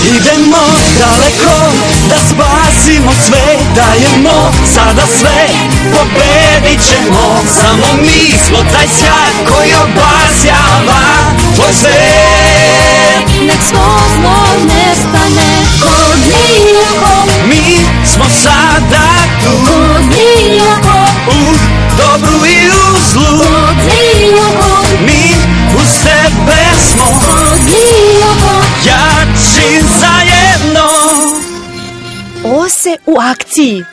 Idemo daleko da spasimo sve, dajemo sada sve, pobedit ćemo. Samo mi smo taj sjaj koji obasjava tvoj svet. Nek svo zlo nestane kod niko. Mi smo sada tu Kod niko. u dobru i u zlu. Kod niko. Mi uz tebe smo Kod niko. jači zajedno. Ose u akciji.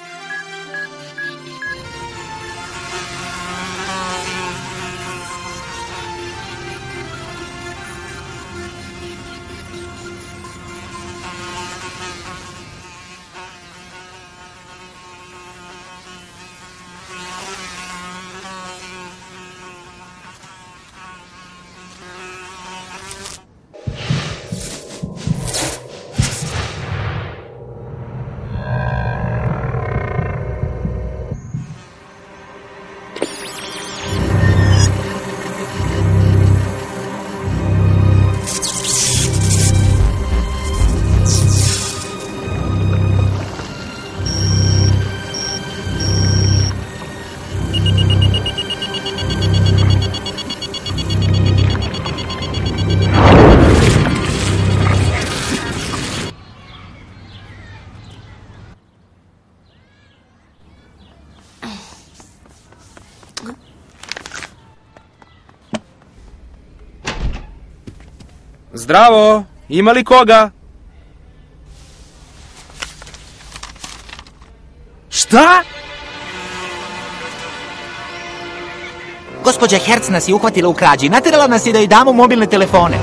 Zdravo, ima li koga? Šta? Gospođa Herc nas je uhvatila u krađi. Naterala nas je da joj damo mobilne telefone.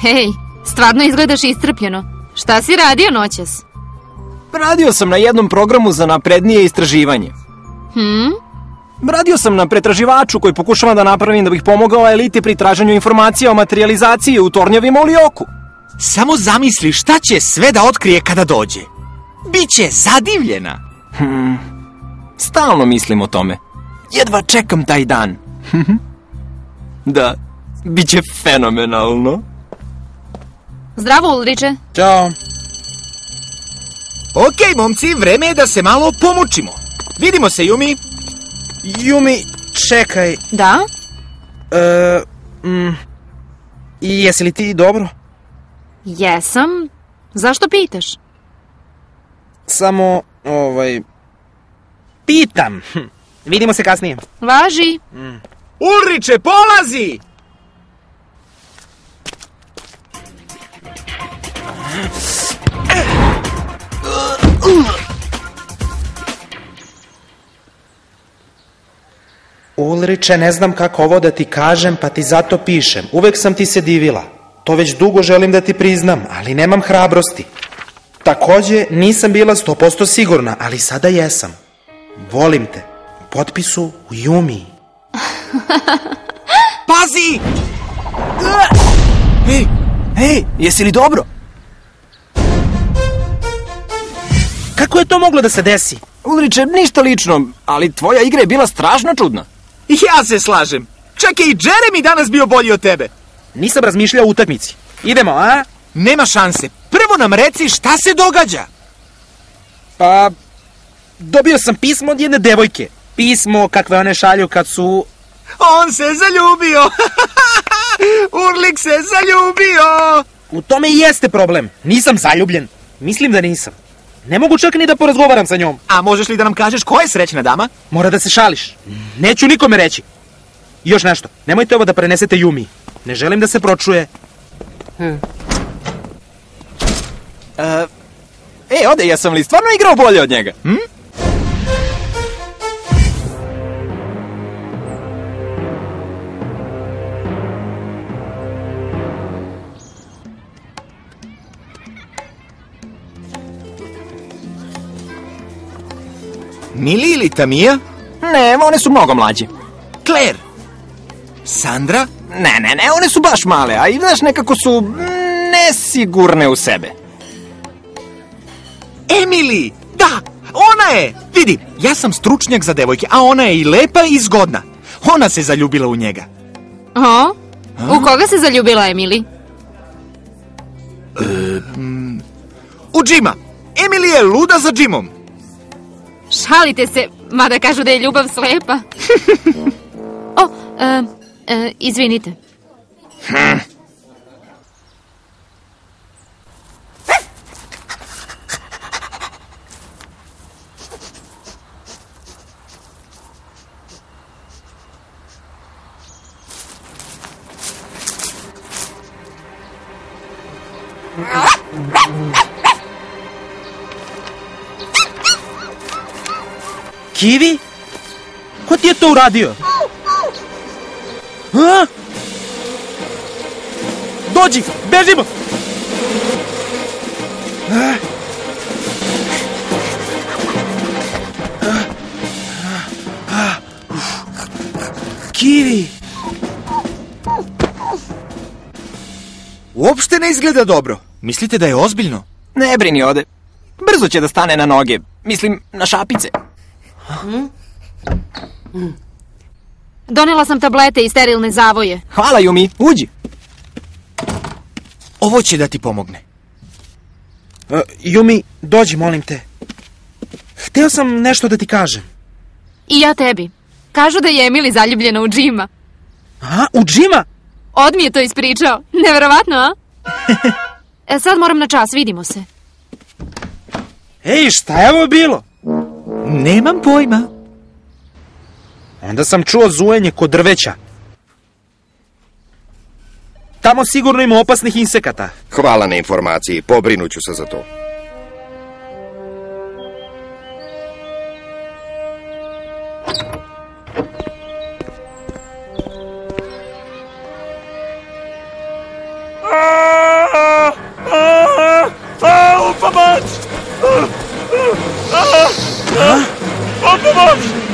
Hej, stvarno izgledaš iscrpljeno. Šta si radio noćas? Radio sam na jednom programu za naprednije istraživanje. Radio sam na pretraživaču koji pokušavam da napravim da bih pomogao eliti pri traženju informacija o materijalizaciji u tornjevima u Lioku. Samo zamisli šta će sve da otkrije kada dođe. Biće zadivljena. Stalno mislim o tome. Jedva čekam taj dan. Da, bit će fenomenalno. Zdravo, Ulriče. Ćao. Okej, momci, vreme je da se malo pomučimo. Vidimo se, Yumi. Yumi, čekaj. Da? I jesi li ti dobro? Jesam. Zašto pitaš? Samo, pitam. Vidimo se kasnije. Važi. Ulriče, polazi! Ulriče, ne znam kako ovo da ti kažem, pa ti zato pišem. Uvek sam ti se divila. To već dugo želim da ti priznam, ali nemam hrabrosti. Takođe, nisam bila 100% sigurna, ali sada jesam. Volim te. U potpisu u Yumi. Pazi! Hej, jesi li dobro? Kako je to moglo da se desi? Ulriče, ništa lično, ali tvoja igra je bila strašno čudna. Ja se slažem. Čak je i Jeremy danas bio bolji od tebe. Nisam razmišljao o utakmici. Idemo, a? Nema šanse. Prvo nam reci šta se događa. Pa, dobio sam pismo od jedne devojke. Pismo kakve one šalju kad su... On se zaljubio. Urlik se zaljubio. U tome i jeste problem. Nisam zaljubljen. Mislim da nisam. Ne mogu čak ni da porazgovaram sa njom. A možeš li da nam kažeš ko je srećna dama? Mora da se šališ. Neću nikome reći. I još nešto. Nemojte ovo da prenesete Yumi. Ne želim da se pročuje. Ode, ja sam li stvarno igrao bolje od njega? Mili ili Tamija? Ne, one su mnogo mlađe. Claire? Sandra? Ne, one su baš male, a i znaš, nekako su nesigurne u sebe. Emily! Da, ona je! Vidi, ja sam stručnjak za devojke, a ona je i lepa i zgodna. Ona se zaljubila u njega. O? U koga se zaljubila Emily? U Jima. Emily je luda za Jimom. Šalite se, mada kažu da je ljubav slepa. O, izvinite. Kivi? Ko ti je to uradio? A? Dođi, bežimo! Kivi! Uopšte ne izgleda dobro. Mislite da je ozbiljno? Ne brini, ode. Brzo će da stane na noge. Mislim, na šapice. Donela sam tablete i sterilne zavoje. Hvala, Yumi, uđi. Ovo će da ti pomogne. Yumi, dođi, molim te. Hteo sam nešto da ti kažem. I ja tebi. Kažu da je Emily zaljubljena u Jima. A, u Jima? Od mi je to ispričao. Neverovatno, a? Sad moram na čas, vidimo se. Ej, šta je ovo bilo? Nemam pojma. Onda sam čuo zujenje kod drveća. Tamo sigurno ima opasnih insekata. Hvala na informaciji, pobrinuću se za to.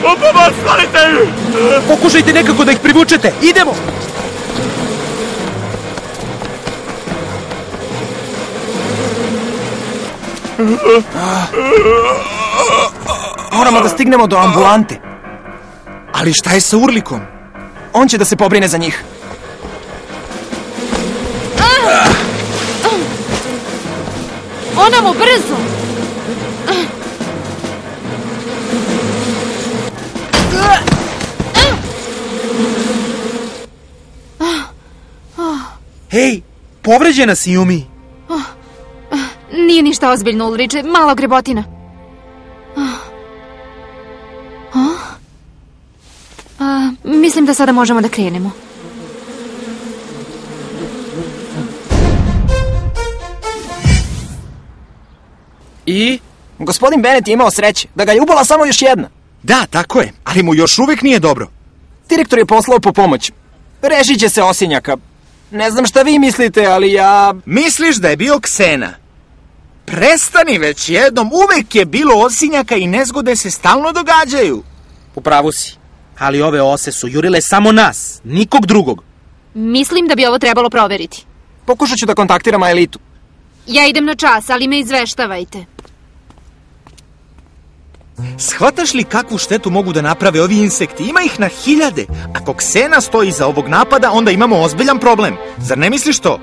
Pomoć, stvarite! Pokušajte nekako da ih privučete. Idemo! Moramo da stignemo do ambulante. Ali šta je sa Urlikom? On će da se pobrine za njih. Onamo, brzo! Hej, povređena si, Yumi. Nije ništa ozbiljno, Ulriče, malo grebotina. Mislim da sada možemo da krenemo. I? Gospodin Bennett je imao sreće da ga je ubala samo još jedna. Da, tako je, ali mu još uvek nije dobro. Direktor je poslao po pomoć. Rešit će se osinjaka. Ne znam šta vi mislite, ali ja... Misliš da je bio Ksena? Prestani već jednom, uvek je bilo osinjaka i nezgode se stalno događaju. U pravu si. Ali ove ose su jurile samo nas, nikog drugog. Mislim da bi ovo trebalo proveriti. Pokušat ću da kontaktiram Elitu. Ja idem na čas, ali me izveštavajte. Shvataš li kakvu štetu mogu da naprave ovi insekti? Ima ih na hiljade. Ako Ksena stoji iza ovog napada, onda imamo ozbiljan problem. Zar ne misliš to?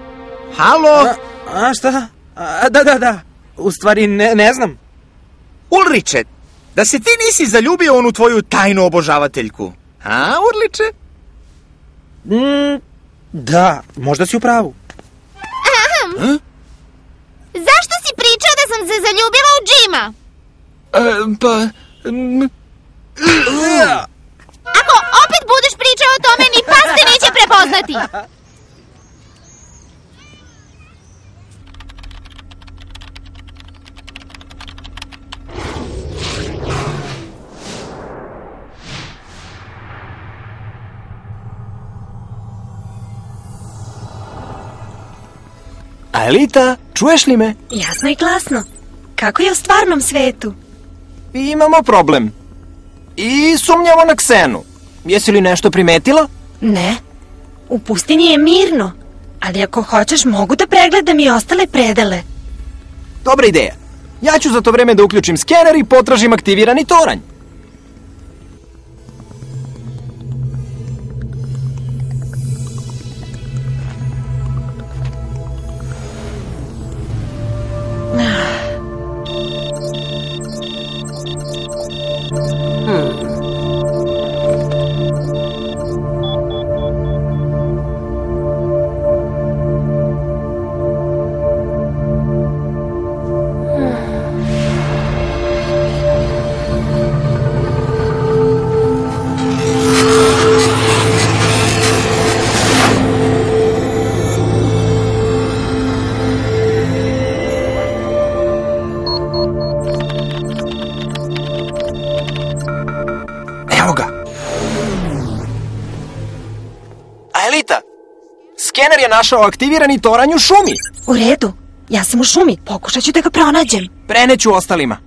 Halo? A šta? Da. U stvari, ne znam. Ulriče, da se ti nisi zaljubio onu tvoju tajnu obožavateljku. A, Urliče? Da, možda si u pravu. Zašto si pričao da sam se zaljubila u Jima? Ako opet budeš pričao o tome, ni pas te neće prepoznati. Elita, čuješ li me? Jasno i glasno. Kako je u stvarnom svetu? Imamo problem. I sumnjamo na Ksenu. Jesi li nešto primetila? Ne, u pustinji je mirno, ali ako hoćeš mogu da pregledam i ostale predele. Dobra ideja. Ja ću za to vreme da uključim skener i potražim aktivirani toranj. Evo ga. Aelita, skener je našao aktivirani toranj u šumi. U redu, ja sam u šumi, pokušat ću da ga pronađem. Preneću ostalima.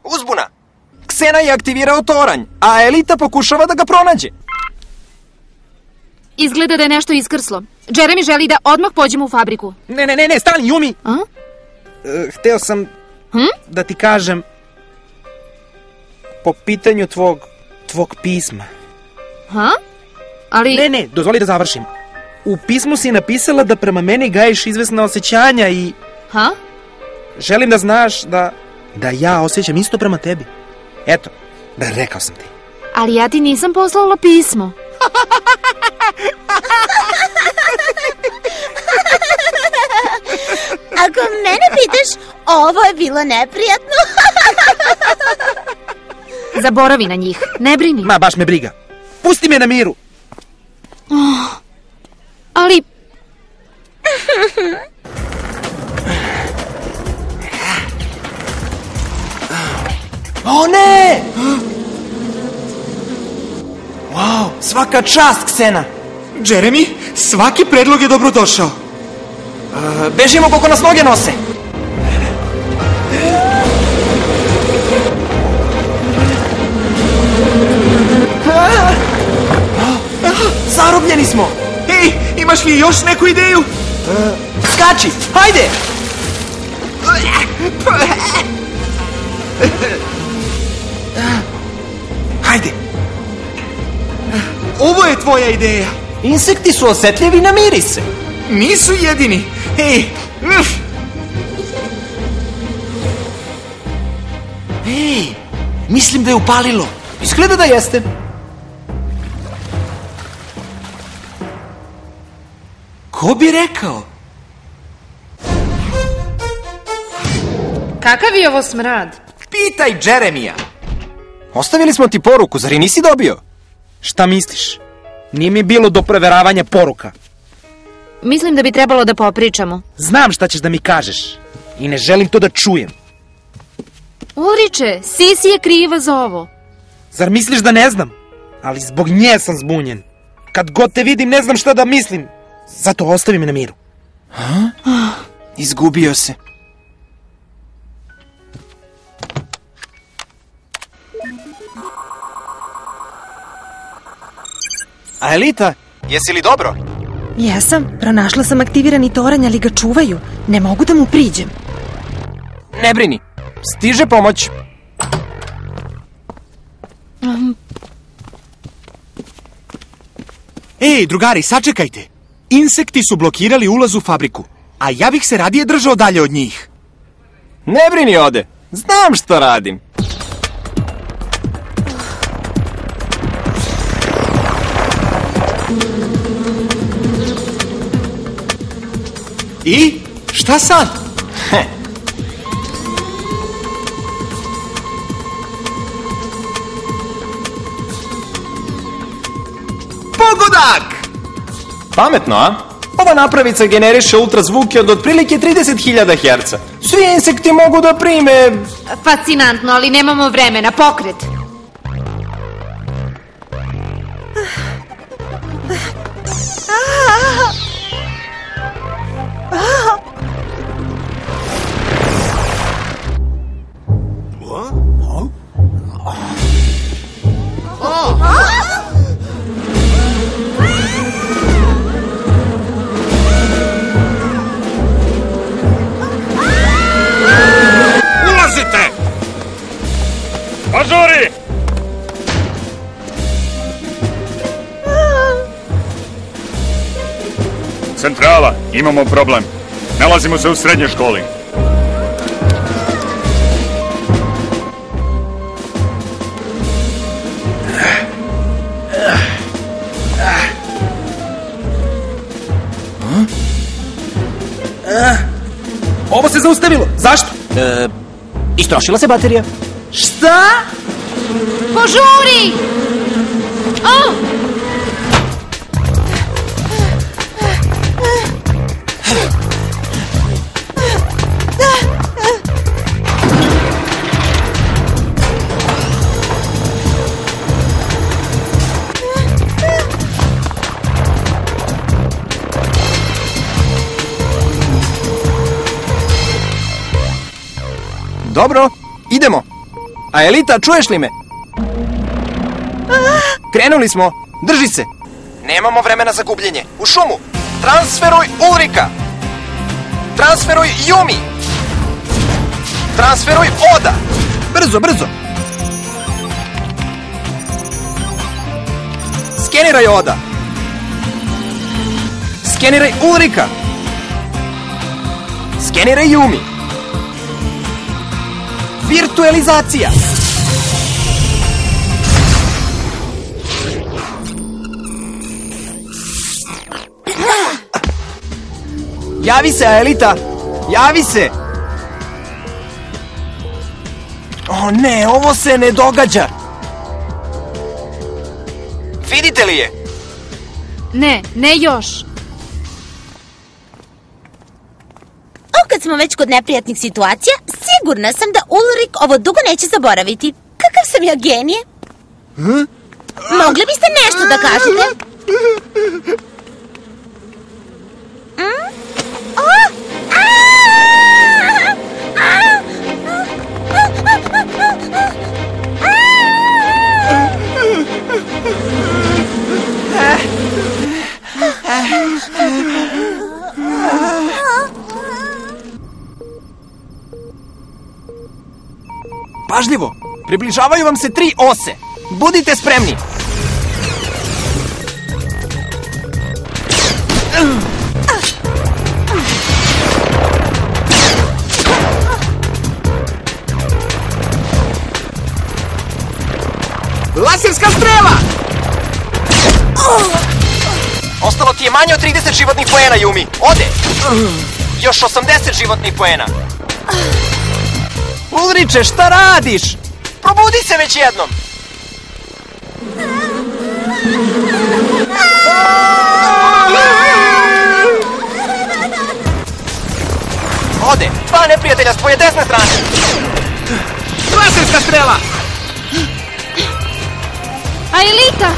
Uzbuna! Ksena je aktivirao toranj, a Aelita pokušava da ga pronađe. Izgleda da je nešto iskrslo. Jeremy želi da odmah pođemo u fabriku. Ne, stani, Yumi! A? Hteo sam da ti kažem po pitanju tvog pisma. Ha? Ali... Ne, dozvoli da završim. U pismu si napisala da prema meni gajiš izvesna osjećanja i... Ha? Želim da znaš da ja osjećam isto prema tebi. Eto, rekao sam ti. Ali ja ti nisam poslala pismo. Ako mene pitaš, ovo je bilo neprijatno. Zaboravi na njih, ne brini. Ma, baš me briga. Pusti me na miru. Ali... O ne! Wow, svaka čast, Ksena. Jeremy, svaki predlog je dobrodošao. Bežimo koliko nas noge nose. Zarobljeni smo. Ej, imaš li još neku ideju? Skači, hajde! Hajde. Ovo je tvoja ideja. Insekti su osetljivi na mirise. Nisu jedini. Ej, Ej, mislim da je upalilo. Izgleda da jeste. ko bi rekao? Kakav je ovo smrad? Pitaj Jeremija. Ostavili smo ti poruku, zar i nisi dobio? Šta misliš? Nije mi bilo do proveravanja poruka. Mislim da bi trebalo da popričamo. Znam šta ćeš da mi kažeš. I ne želim to da čujem. Ulriče, Sisi je kriva za ovo. Zar misliš da ne znam? Ali zbog nje sam zbunjen. Kad god te vidim ne znam šta da mislim. Zato ostavi me na miru. Izgubio se. Aelita, jesi li dobro? Jesam, pronašla sam aktivirani toranj, ali ga čuvaju. Ne mogu da mu priđem. Ne brini, stiže pomoć. Ej, drugari, sačekajte. Insekti su blokirali ulaz u fabriku, a ja bih se radije držao dalje od njih. Ne brini, Ode, znam što radim. I? Šta sad? Pogodak! Pametno, a? Ova napravica generiše ultrazvuke od otprilike 30.000 Hz. Svi insekti mogu da prime... Fascinantno, ali nemamo vremena. Pokret. Elita, imamo problem. Nalazimo se u srednjoj školi. Ovo se zaustavilo. Zašto? Istrošila se baterija. Šta? Požuri! O! Dobro, idemo. A Elita, čuješ li me? Krenuli smo. Drži se. Nemamo vremena za gubljenje. U šumu. Transferuj Ulrika. Transferuj Yumi. Transferuj Oda. Brzo, brzo. Skeniraj Oda. Skeniraj Ulrika. Skeniraj Yumi. Virtualizacija. Javi se, Aelita! Javi se! O ne, ovo se ne događa! Vidite li je? Ne, ne još. Kad smo već kod neprijatnih situacija, sigurna sam da Ulrik ovo dugo neće zaboraviti. Kakav sam ja genije? Mogli biste nešto da kažete? Pažljivo, približavaju vam se 3 ose. Budite spremni. Laserska strela! Ostalo ti je manje od 30 životnih poena, Yumi. Ode! Još 80 životnih poena. Ulriče, šta radiš? Probudi se već jednom! Ode! 2 neprijatelja s tvoje desne strane! Laserska strela! Aelita!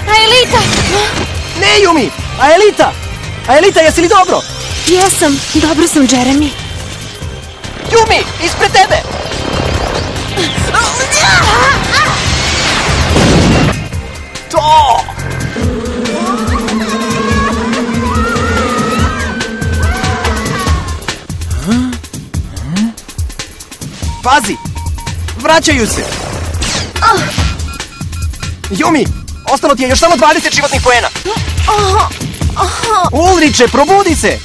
Aelita! Ne, Yumi! Aelita! Aelita, jesi li dobro? Jesam, dobro sam, Jeremy. Yumi, ispred tebe! To! Pazi! Vraćaju se! Yumi! Ostalo ti je još samo 20 životnih poena! Ulriče, probudi se!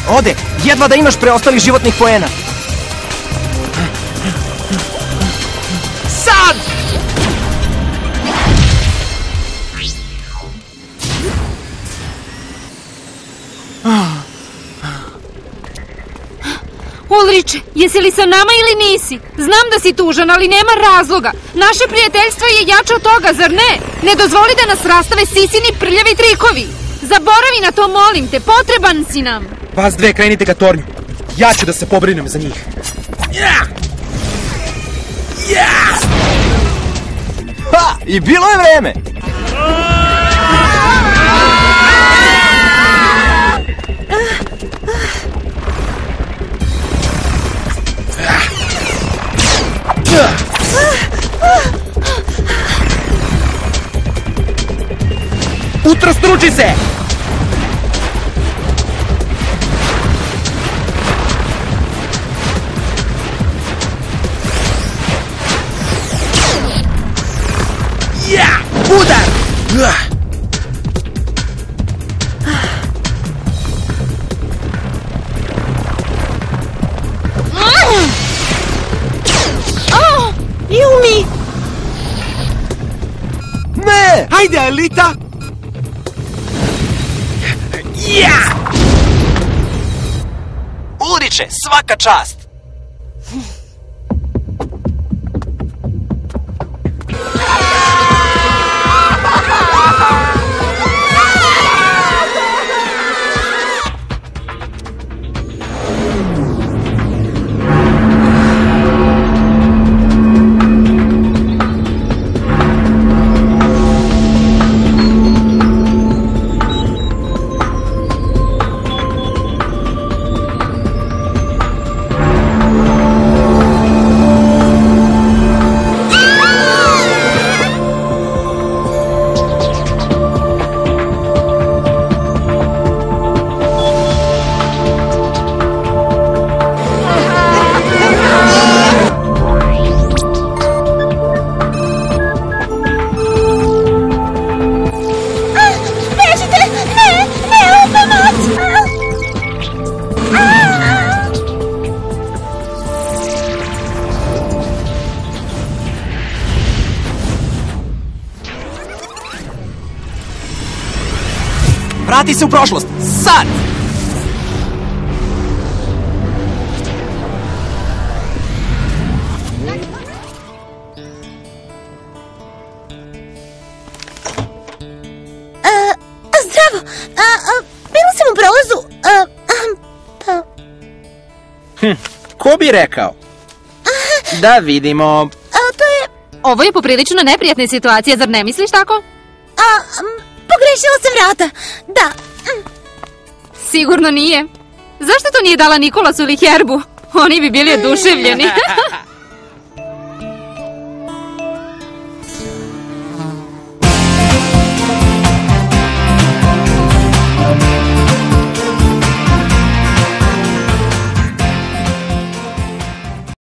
Ode, jedva da imaš preostalih životnih poena. Sad! Ulriče, jesi li sa nama ili nisi? Znam da si tužan, ali nema razloga. Naše prijateljstvo je jače od toga, zar ne? Ne dozvoli da nas rastave sisini prljavi trikovi. Zaboravi na to, molim te, potreban si nam. Vas dve krenite ka tornju. Ja ću da se pobrinem za njih. Ha! I bilo je vreme! utrostruči se! Ja! Udar! Yumi! Ne! Hajde, Alita! Ja! Ulriče, svaka čast! Vrati se u prošlost, sad! Zdravo! Bila sam u prolazu... Ko bi rekao? Da vidimo... To je... Ovo je poprilično neprijatna situacija, zar ne misliš tako? Pogrešila sam vrata. Da. Sigurno nije. Zašto to nije dala Nikolasu ili Herbu? Oni bi bili oduševljeni.